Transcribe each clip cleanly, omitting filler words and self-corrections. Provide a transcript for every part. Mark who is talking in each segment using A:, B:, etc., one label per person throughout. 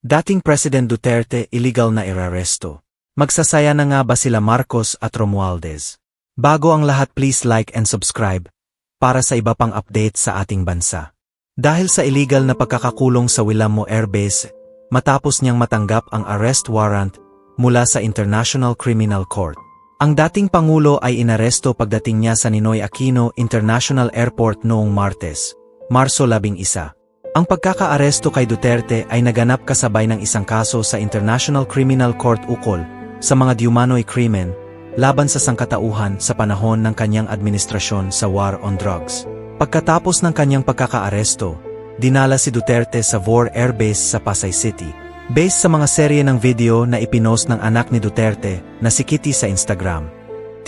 A: Dating President Duterte illegal na iraresto. Magsasaya na nga ba sila Marcos at Romualdez? Bago ang lahat, please like and subscribe para sa iba pang update sa ating bansa. Dahil sa illegal na pagkakakulong sa Wilamo Air Base, matapos niyang matanggap ang arrest warrant mula sa International Criminal Court. Ang dating Pangulo ay inaresto pagdating niya sa Ninoy Aquino International Airport noong Martes, Marso 11. Ang pagkakaaresto kay Duterte ay naganap kasabay ng isang kaso sa International Criminal Court ukol sa mga diumano'y krimen laban sa sangkatauhan sa panahon ng kanyang administrasyon sa War on Drugs. Pagkatapos ng kanyang pagkakaaresto, dinala si Duterte sa VOR Air Base sa Pasay City. Based sa mga serye ng video na ipinost ng anak ni Duterte na si Kitty sa Instagram.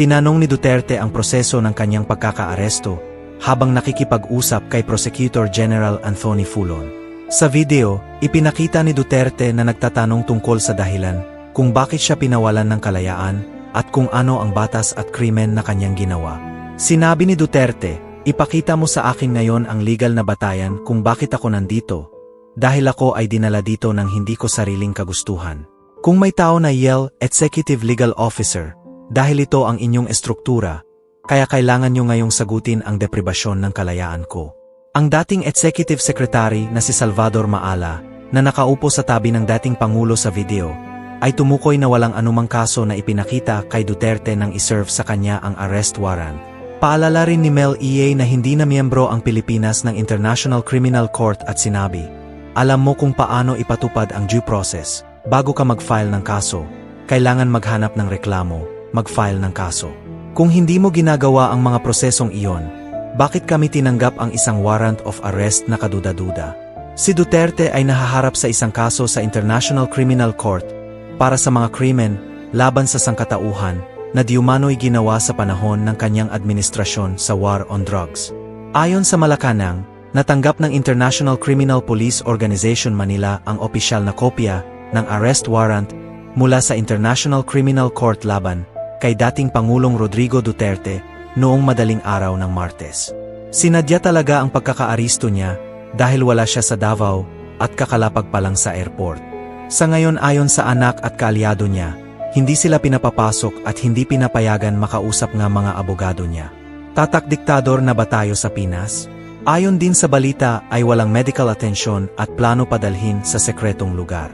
A: Tinanong ni Duterte ang proseso ng kanyang pagkakaaresto habang nakikipag-usap kay Prosecutor General Anthony Fulon. Sa video, ipinakita ni Duterte na nagtatanong tungkol sa dahilan kung bakit siya pinawalan ng kalayaan at kung ano ang batas at krimen na kanyang ginawa. Sinabi ni Duterte, "Ipakita mo sa akin ngayon ang legal na batayan kung bakit ako nandito. Dahil ako ay dinala dito ng hindi ko sariling kagustuhan. Kung may tao na yell, Executive Legal Officer, dahil ito ang inyong estruktura, kaya kailangan nyo ngayong sagutin ang depribasyon ng kalayaan ko." Ang dating Executive Secretary na si Salvador Maala, na nakaupo sa tabi ng dating Pangulo sa video, ay tumukoy na walang anumang kaso na ipinakita kay Duterte nang iserve sa kanya ang arrest warrant. Paalala rin ni Mel EA na hindi na miyembro ang Pilipinas ng International Criminal Court at sinabi, "Alam mo kung paano ipatupad ang due process. Bago ka mag-file ng kaso, kailangan maghanap ng reklamo, mag-file ng kaso. Kung hindi mo ginagawa ang mga prosesong iyon, bakit kami tinanggap ang isang warrant of arrest na kaduda-duda?" Si Duterte ay nahaharap sa isang kaso sa International Criminal Court para sa mga krimen laban sa sangkatauhan na diumano'y ginawa sa panahon ng kanyang administrasyon sa War on Drugs. Ayon sa Malacanang, natanggap ng International Criminal Police Organization Manila ang opisyal na kopya ng arrest warrant mula sa International Criminal Court laban kay dating Pangulong Rodrigo Duterte noong madaling araw ng Martes. Sinadya talaga ang pagkakaaristo niya dahil wala siya sa Davao at kakalapag pa lang sa airport. Sa ngayon, ayon sa anak at kaalyado niya, hindi sila pinapapasok at hindi pinapayagan makausap nga mga abogado niya. Tatak diktador na ba tayo sa Pinas? Ayon din sa balita ay walang medical atensyon at plano padalhin sa sekretong lugar.